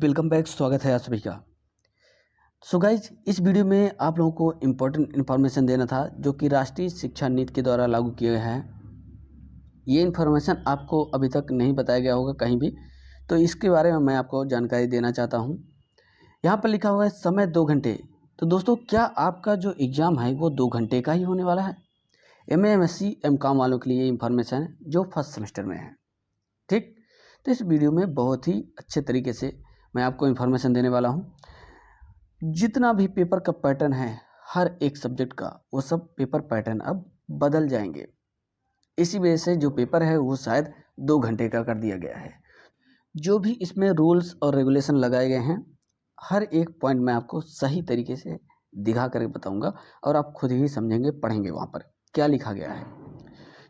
Welcome back. स्वागत है आप सभी का। सो गाइज, इस वीडियो में आप लोगों को इम्पोर्टेंट इन्फॉर्मेशन देना था जो कि राष्ट्रीय शिक्षा नीति के द्वारा लागू किए गए हैं। ये इन्फॉर्मेशन आपको अभी तक नहीं बताया गया होगा कहीं भी, तो इसके बारे में मैं आपको जानकारी देना चाहता हूँ। यहाँ पर लिखा हुआ है समय 2 घंटे। तो दोस्तों, क्या आपका जो एग्ज़ाम है वो 2 घंटे का ही होने वाला है? MA MSc MCOM वालों के लिए इन्फॉर्मेशन है जो फर्स्ट सेमेस्टर में है। ठीक, तो इस वीडियो में बहुत ही अच्छे तरीके से मैं आपको इन्फॉर्मेशन देने वाला हूँ। जितना भी पेपर का पैटर्न है हर एक सब्जेक्ट का, वो सब पेपर पैटर्न अब बदल जाएंगे। इसी वजह से जो पेपर है वो शायद 2 घंटे का कर दिया गया है। जो भी इसमें रूल्स और रेगुलेशन लगाए गए हैं, हर एक पॉइंट मैं आपको सही तरीके से दिखा कर बताऊंगा और आप खुद ही समझेंगे, पढ़ेंगे वहाँ पर क्या लिखा गया है।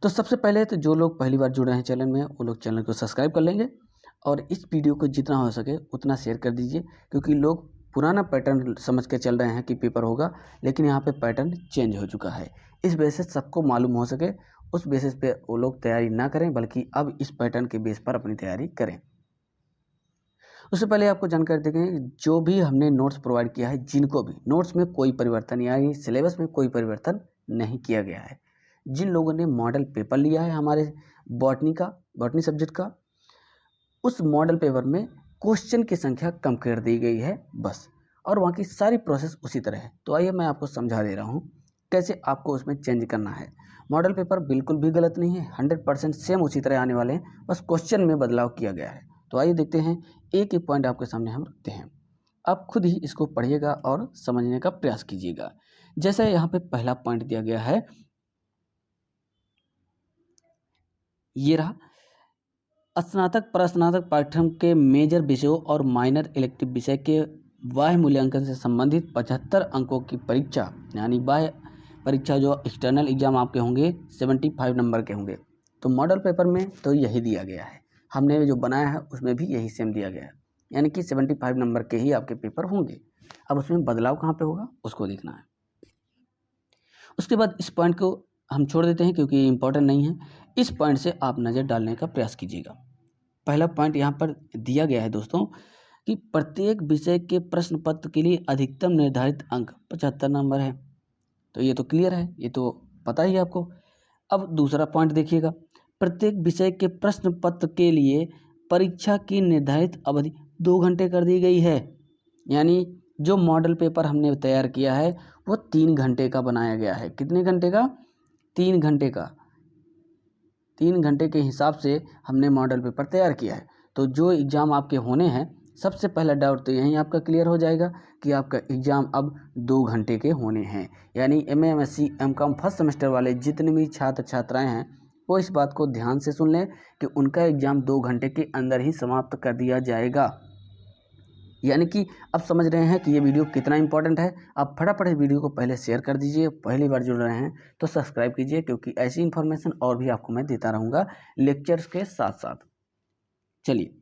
तो सबसे पहले तो जो लोग पहली बार जुड़े हैं चैनल में, वो लोग चैनल को सब्सक्राइब कर लेंगे और इस वीडियो को जितना हो सके उतना शेयर कर दीजिए, क्योंकि लोग पुराना पैटर्न समझ के चल रहे हैं कि पेपर होगा, लेकिन यहाँ पे पैटर्न चेंज हो चुका है। इस वजह से सबको मालूम हो सके, उस बेसिस पे वो लोग तैयारी ना करें, बल्कि अब इस पैटर्न के बेस पर अपनी तैयारी करें। उससे पहले आपको जानकारी देंगे, जो भी हमने नोट्स प्रोवाइड किया है, जिनको भी नोट्स में कोई परिवर्तन यानी सिलेबस में कोई परिवर्तन नहीं किया गया है। जिन लोगों ने मॉडल पेपर लिया है हमारे बॉटनी सब्जेक्ट का, उस मॉडल पेपर में क्वेश्चन की संख्या कम कर दी गई है बस, और वहाँ की सारी प्रोसेस उसी तरह है। तो आइए मैं आपको समझा दे रहा हूँ कैसे आपको उसमें चेंज करना है। मॉडल पेपर बिल्कुल भी गलत नहीं है, 100% सेम उसी तरह आने वाले हैं, बस क्वेश्चन में बदलाव किया गया है। तो आइए देखते हैं, एक एक पॉइंट आपके सामने हम रखते हैं। आप खुद ही इसको पढ़िएगा और समझने का प्रयास कीजिएगा। जैसे यहाँ पे पहला पॉइंट दिया गया है, ये रहा, स्नातक प्रस्नातक पाठ्यक्रम के मेजर विषयों और माइनर इलेक्टिव विषय के बाह्य मूल्यांकन से संबंधित 75 अंकों की परीक्षा, यानी बाह्य परीक्षा जो एक्सटर्नल एग्जाम आपके होंगे 75 नंबर के होंगे। तो मॉडल पेपर में तो यही दिया गया है, हमने जो बनाया है उसमें भी यही सेम दिया गया है, यानी कि 75 नंबर के ही आपके पेपर होंगे। अब उसमें बदलाव कहाँ पे होगा उसको देखना है। उसके बाद इस पॉइंट को हम छोड़ देते हैं क्योंकि ये इंपॉर्टेंट नहीं है। इस पॉइंट से आप नज़र डालने का प्रयास कीजिएगा। पहला पॉइंट यहाँ पर दिया गया है दोस्तों कि प्रत्येक विषय के प्रश्न पत्र के लिए अधिकतम निर्धारित अंक 75 नंबर है। तो ये तो क्लियर है, ये तो पता ही है आपको। अब दूसरा पॉइंट देखिएगा, प्रत्येक विषय के प्रश्न पत्र के लिए परीक्षा की निर्धारित अवधि 2 घंटे कर दी गई है। यानी जो मॉडल पेपर हमने तैयार किया है वो 3 घंटे का बनाया गया है। कितने घंटे का? 3 घंटे का। 3 घंटे के हिसाब से हमने मॉडल पेपर तैयार किया है। तो जो एग्ज़ाम आपके होने हैं, सबसे पहला डाउट तो यहीं आपका क्लियर हो जाएगा कि आपका एग्ज़ाम अब 2 घंटे के होने हैं। यानी MA MSc MCOM first semester वाले जितने भी छात्र छात्राएं हैं, वो इस बात को ध्यान से सुन लें कि उनका एग्ज़ाम 2 घंटे के अंदर ही समाप्त कर दिया जाएगा। यानी कि अब समझ रहे हैं कि ये वीडियो कितना इंपॉर्टेंट है। आप फटाफट इस वीडियो को पहले शेयर कर दीजिए। पहली बार जुड़ रहे हैं तो सब्सक्राइब कीजिए, क्योंकि ऐसी इन्फॉर्मेशन और भी आपको मैं देता रहूँगा लेक्चर्स के साथ साथ। चलिए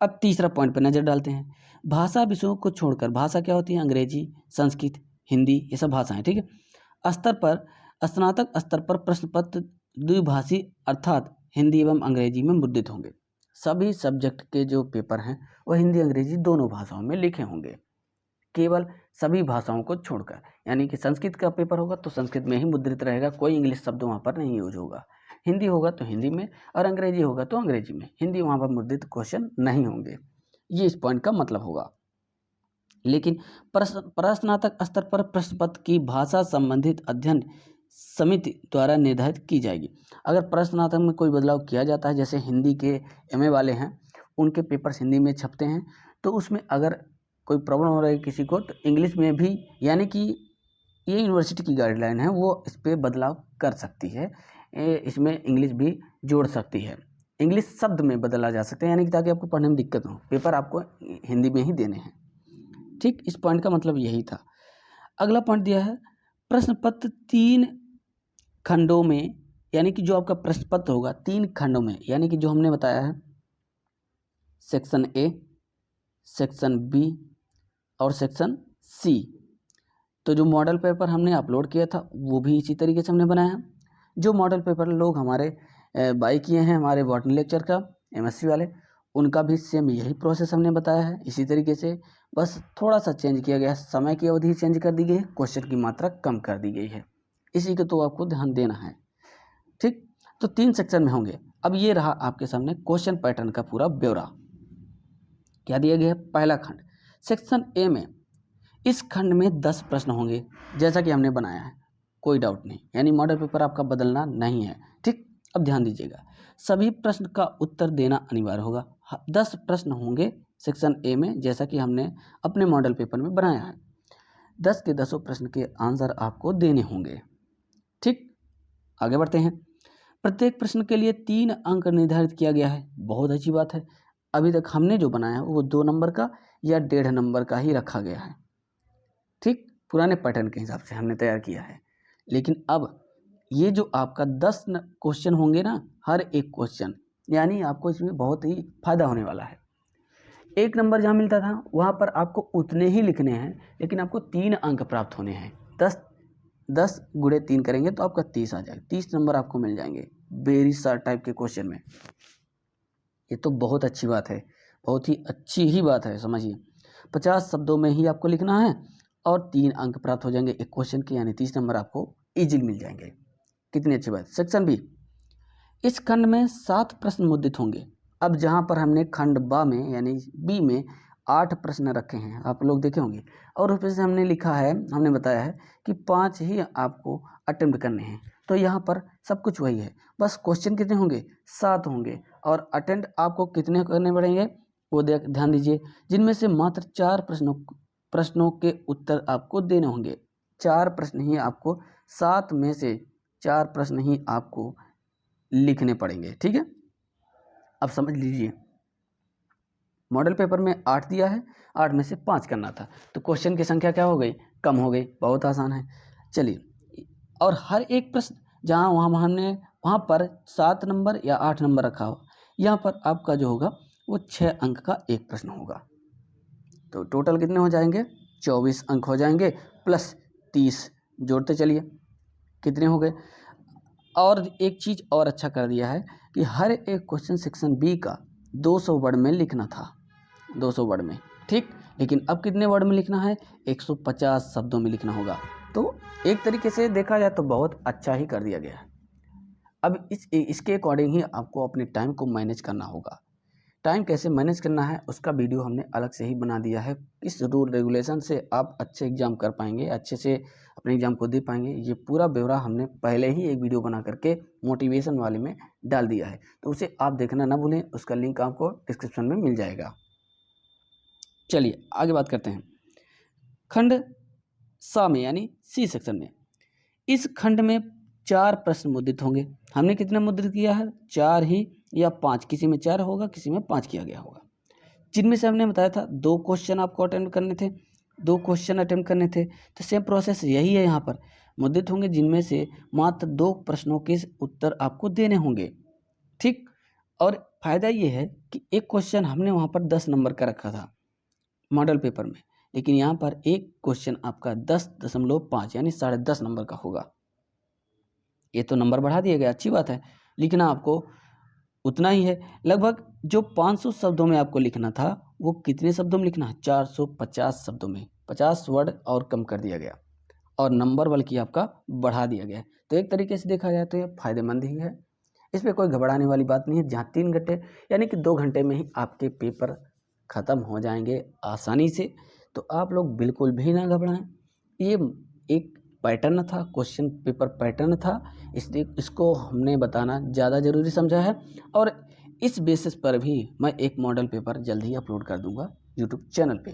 अब तीसरा पॉइंट पर नज़र डालते हैं। भाषा विषयों को छोड़कर, भाषा क्या होती है? अंग्रेजी, संस्कृत, हिंदी, ये सब भाषाएं, ठीक है। स्तर पर, स्नातक स्तर पर प्रश्न पत्र द्विभाषी अर्थात हिंदी एवं अंग्रेजी में मुद्रित होंगे। सभी सब्जेक्ट के जो पेपर हैं वो हिंदी अंग्रेजी दोनों भाषाओं में लिखे होंगे, केवल सभी भाषाओं को छोड़कर। यानी कि संस्कृत का पेपर होगा तो संस्कृत में ही मुद्रित रहेगा, कोई इंग्लिश शब्द वहाँ पर नहीं यूज होगा। हिंदी होगा तो हिंदी में, और अंग्रेजी होगा तो अंग्रेजी में, हिंदी वहाँ पर मुद्रित क्वेश्चन नहीं होंगे। ये इस पॉइंट का मतलब होगा। लेकिन प्रस्नातक स्तर पर प्रश्न पत्र की भाषा संबंधित अध्ययन समिति द्वारा निर्धारित की जाएगी। अगर प्रस्नातक में कोई बदलाव किया जाता है, जैसे हिंदी के MA वाले हैं, उनके पेपर्स हिंदी में छपते हैं, तो उसमें अगर कोई प्रॉब्लम हो रही है किसी को, तो इंग्लिश में भी, यानी कि ये यूनिवर्सिटी की गाइडलाइन है, वो इस पर बदलाव कर सकती है। इसमें इंग्लिश भी जोड़ सकती है, इंग्लिश शब्द में बदला जा सकता है, यानी कि ताकि आपको पढ़ने में दिक्कत हो। पेपर आपको हिंदी में ही देने हैं। ठीक, इस पॉइंट का मतलब यही था। अगला पॉइंट दिया है, प्रश्न पत्र 3 खंडों में, यानी कि जो आपका प्रश्न पत्र होगा 3 खंडों में, यानी कि जो हमने बताया है सेक्शन A, सेक्शन B और सेक्शन C। तो जो मॉडल पेपर हमने अपलोड किया था वो भी इसी तरीके से हमने बनाया। जो मॉडल पेपर लोग हमारे बाई किए हैं, हमारे बॉटनी लेक्चर का MSc वाले, उनका भी सेम यही प्रोसेस हमने बताया है। इसी तरीके से बस थोड़ा सा चेंज किया गया है, समय की अवधि चेंज कर दी गई है, क्वेश्चन की मात्रा कम कर दी गई है। इसी को तो आपको ध्यान देना है। ठीक, तो 3 सेक्शन में होंगे। अब ये रहा आपके सामने क्वेश्चन पैटर्न का पूरा ब्यौरा। क्या दिया गया है? पहला खंड सेक्शन ए में, इस खंड में 10 प्रश्न होंगे जैसा कि हमने बनाया है, कोई डाउट नहीं, यानी मॉडल पेपर आपका बदलना नहीं है। ठीक, अब ध्यान दीजिएगा, सभी प्रश्न का उत्तर देना अनिवार्य होगा। 10 प्रश्न होंगे सेक्शन ए में, जैसा कि हमने अपने मॉडल पेपर में बनाया है। 10 के 10 प्रश्न के आंसर आपको देने होंगे। ठीक, आगे बढ़ते हैं। प्रत्येक प्रश्न के लिए 3 अंक निर्धारित किया गया है। बहुत अच्छी बात है। अभी तक हमने जो बनाया है वो 2 नंबर का या 1.5 नंबर का ही रखा गया है। ठीक, पुराने पैटर्न के हिसाब से हमने तैयार किया है। लेकिन अब ये जो आपका 10 क्वेश्चन होंगे ना, हर एक क्वेश्चन, यानी आपको इसमें बहुत ही फायदा होने वाला है। 1 नंबर जहाँ मिलता था वहाँ पर आपको उतने ही लिखने हैं, लेकिन आपको 3 अंक प्राप्त होने हैं। 10 गुणे 3 करेंगे तो आपका 30 आ जाएगा। 30 नंबर आपको मिल जाएंगे वेरी शार्ट टाइप के क्वेश्चन में। ये तो बहुत अच्छी बात है, बहुत ही अच्छी ही बात है। समझिए, 50 शब्दों में ही आपको लिखना है और 3 अंक प्राप्त हो जाएंगे एक क्वेश्चन के, यानी 30 नंबर आपको इजीली मिल जाएंगे। कितनी अच्छी बात। सेक्शन बी, इस खंड में 7 प्रश्न मुद्रित होंगे। अब जहाँ पर हमने खंड बा में यानी बी में 8 प्रश्न रखे हैं, आप लोग देखे होंगे, और उसमें से हमने लिखा है, हमने बताया है कि 5 ही आपको अटेम्प्ट करने हैं। तो यहाँ पर सब कुछ वही है, बस क्वेश्चन कितने होंगे? 7 होंगे, और अटेम्प्ट आपको कितने करने पड़ेंगे वो ध्यान दीजिए, जिनमें से मात्र 4 प्रश्नों के उत्तर आपको देने होंगे। 4 प्रश्न ही आपको, 7 में से 4 प्रश्न ही आपको लिखने पड़ेंगे। ठीक है, अब समझ लीजिए, मॉडल पेपर में 8 दिया है, 8 में से 5 करना था, तो क्वेश्चन की संख्या क्या हो गई? कम हो गई। बहुत आसान है। चलिए, और हर एक प्रश्न जहाँ वहाँ हमने वहाँ पर 7 नंबर या 8 नंबर रखा हो, यहाँ पर आपका जो होगा वो 6 अंक का एक प्रश्न होगा। तो टोटल कितने हो जाएंगे? 24 अंक हो जाएंगे, प्लस 30 जोड़ते चलिए, कितने हो गए? और एक चीज़ और अच्छा कर दिया है कि हर एक क्वेश्चन सेक्शन बी का 200 वर्ड में लिखना था, 200 वर्ड में। ठीक, लेकिन अब कितने वर्ड में लिखना है? 150 शब्दों में लिखना होगा। तो एक तरीके से देखा जाए तो बहुत अच्छा ही कर दिया गया है। अब इसके अकॉर्डिंग ही आपको अपने टाइम को मैनेज करना होगा। टाइम कैसे मैनेज करना है उसका वीडियो हमने अलग से ही बना दिया है। किस रूल रेगुलेशन से आप अच्छे एग्जाम कर पाएंगे, अच्छे से अपने एग्जाम को दे पाएंगे, ये पूरा ब्यौरा हमने पहले ही एक वीडियो बना करके मोटिवेशन वाले में डाल दिया है, तो उसे आप देखना ना भूलें। उसका लिंक आपको डिस्क्रिप्शन में मिल जाएगा। चलिए आगे बात करते हैं। खंड सा में यानी सी सेक्शन में, इस खंड में 4 प्रश्न मुद्रित होंगे। हमने कितना मुद्रित किया है? 4 ही या 5, किसी में 4 होगा, किसी में 5 किया गया होगा। जिनमें से हमने बताया था 2 क्वेश्चन आपको अटेम्प्ट करने थे, 2 क्वेश्चन अटेम्प्ट करने थे, तो सेम प्रोसेस यही है। यहाँ पर मुद्रित होंगे जिनमें से मात्र 2 प्रश्नों के उत्तर आपको देने होंगे। ठीक, और फायदा ये है कि एक क्वेश्चन हमने वहाँ पर 10 नंबर का रखा था मॉडल पेपर में, लेकिन यहाँ पर एक क्वेश्चन आपका 10.5 यानी 10.5 नंबर का होगा। ये तो नंबर बढ़ा दिया गया, अच्छी बात है। लिखना आपको उतना ही है। लगभग जो 500 शब्दों में आपको लिखना था वो कितने शब्दों में लिखना है? 450 शब्दों में, 50 वर्ड और कम कर दिया गया, और नंबर बल्कि आपका बढ़ा दिया गया। तो एक तरीके से देखा जाए तो ये फायदेमंद ही है, इसमें कोई घबराने वाली बात नहीं है। जहाँ 3 घंटे यानी कि 2 घंटे में ही आपके पेपर ख़त्म हो जाएंगे आसानी से, तो आप लोग बिल्कुल भी ना घबराएं। ये एक पैटर्न था, क्वेश्चन पेपर पैटर्न था, इसलिए इसको हमने बताना ज़्यादा ज़रूरी समझा है। और इस बेसिस पर भी मैं एक मॉडल पेपर जल्द ही अपलोड कर दूंगा यूट्यूब चैनल पे,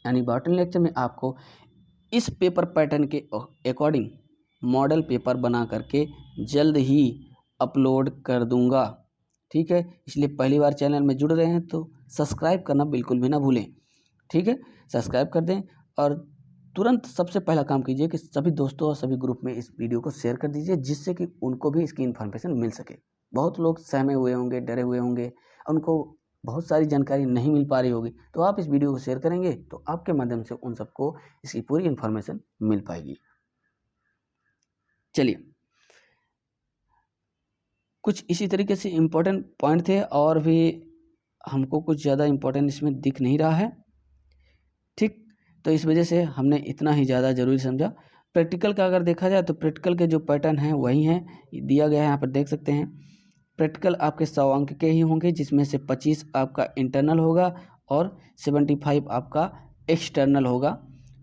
यानी बॉटनी लेक्चर में आपको इस पेपर पैटर्न के अकॉर्डिंग मॉडल पेपर बना करके जल्द ही अपलोड कर दूंगा। ठीक है, इसलिए पहली बार चैनल में जुड़ रहे हैं तो सब्सक्राइब करना बिल्कुल भी ना भूलें। ठीक है, सब्सक्राइब कर दें, और तुरंत सबसे पहला काम कीजिए कि सभी दोस्तों और सभी ग्रुप में इस वीडियो को शेयर कर दीजिए, जिससे कि उनको भी इसकी इन्फॉर्मेशन मिल सके। बहुत लोग सहमे हुए होंगे, डरे हुए होंगे, उनको बहुत सारी जानकारी नहीं मिल पा रही होगी, तो आप इस वीडियो को शेयर करेंगे तो आपके माध्यम से उन सबको इसकी पूरी इन्फॉर्मेशन मिल पाएगी। चलिए, कुछ इसी तरीके से इम्पोर्टेंट पॉइंट थे और भी हमको कुछ ज़्यादा इम्पोर्टेंट इसमें दिख नहीं रहा है। ठीक, तो इस वजह से हमने इतना ही ज़्यादा ज़रूरी समझा। प्रैक्टिकल का अगर देखा जाए तो प्रैक्टिकल के जो पैटर्न हैं वही हैं, दिया गया है यहाँ पर देख सकते हैं। प्रैक्टिकल आपके 100 अंक के ही होंगे, जिसमें से 25 आपका इंटरनल होगा और 75 आपका एक्सटर्नल होगा,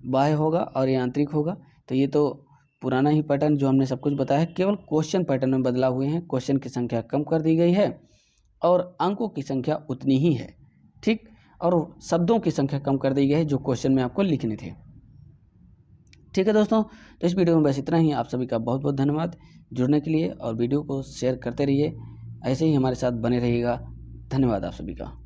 बाह्य होगा और ये आंतरिक होगा। तो ये तो पुराना ही पैटर्न जो हमने सब कुछ बताया है, केवल क्वेश्चन पैटर्न में बदलाव हुए हैं। क्वेश्चन की संख्या कम कर दी गई है और अंकों की संख्या उतनी ही है। ठीक, और शब्दों की संख्या कम कर दी गई है जो क्वेश्चन में आपको लिखने थे। ठीक है दोस्तों, तो इस वीडियो में बस इतना ही। आप सभी का बहुत बहुत धन्यवाद जुड़ने के लिए, और वीडियो को शेयर करते रहिए, ऐसे ही हमारे साथ बने रहिएगा। धन्यवाद आप सभी का।